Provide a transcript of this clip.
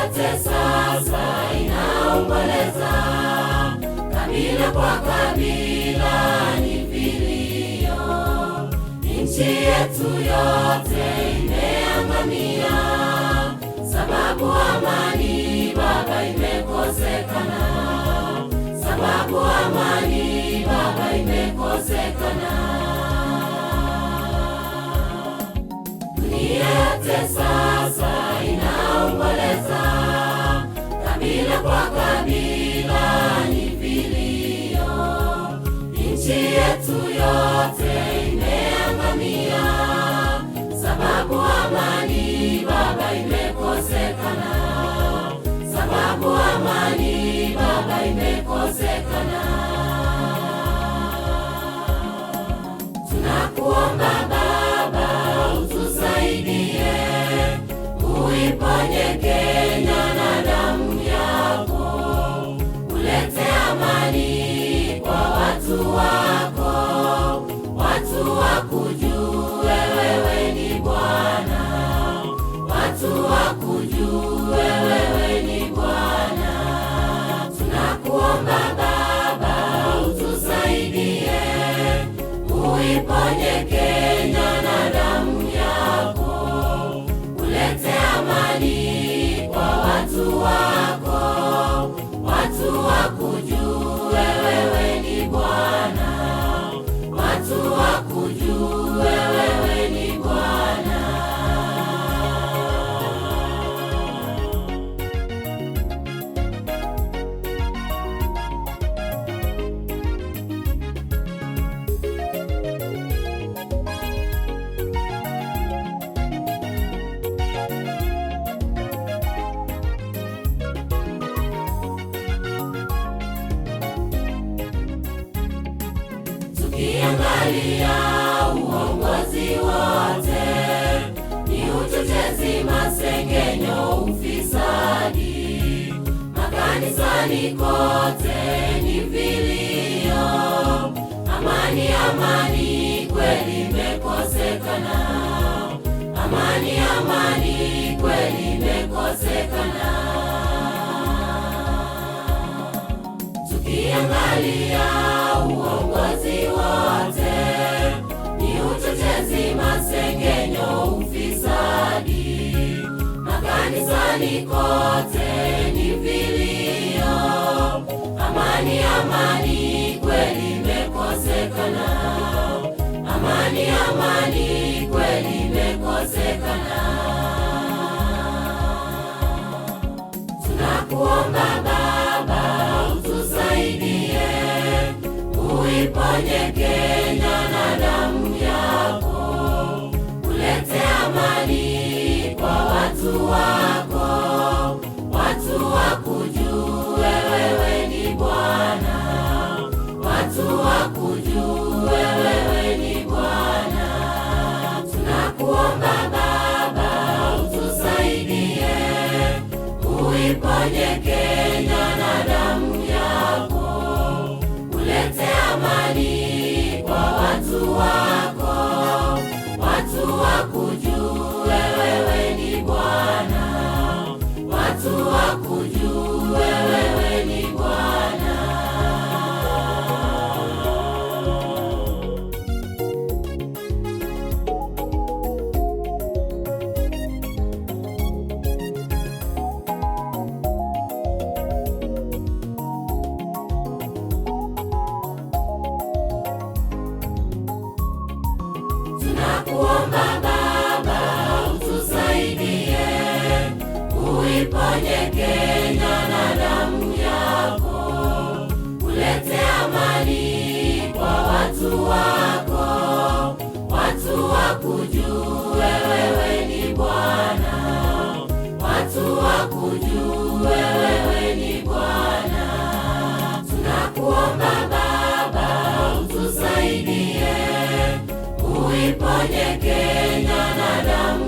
yote sasa inaomboleza, kabila kwa kabila ni vilio, nchi yetu yote imeangamia, sababu amani Baba imekosekana, sababu amani Baba imekosekana. Dunia yote sasa inaomboleza, kabila kwa kabila ni vilio, nchi yetu yote imeangamia, sababu amani Baba imekosekana, sababu amani Baba imekosekana. Tunakuomba Baba utusaidie, uiponye Kenya na damu yako, ulete amani kwa watu wako, watu wakujue wewe ni Bwana, watu wakujue wewe ni Bwana. Tunakuomba Baba utusaidie, uiponye Kenya na damu yako, ulete amani kwa watu wako, watu wakujue wewe ni Bwana, watu wakujue wewe ni Bwana. Tukiangalia uongozi wote ni uchochezi, masengenyo, ufisadi, makanisani kote ni vilio, amani amani kweli imekosekana, amani amani kweli imekosekana. Tukiangalia uongozi wote ni uchochezi, masengenyo, ufisadi, makanisani kote ni vilio, amani amani kweli imekosekana, amani amani kweli imekosekana. Tunakuomba Baba utusaidie, uiponye Kenya na damu yako, ulete amani kwa watu wako, watu wakujue wewe ni Bwana, watu wakujue wewe ni Bwana. Tunakuomba Baba utusaidie, uiponye Kenya na damu yako, ulete amani kwa watu wako, watu wakujue wewe ni Bwana, watu wakujue wewe ni Bwana. Tunakuomba Baba utusaidie, uiponye Kenya na damu yako, ulete amani kwa watu wako, watu wakujue wewe ni Bwana, watu wakujue wewe ni Bwana. Tunakuomba Baba utusaidie, uiponye Kenya na damu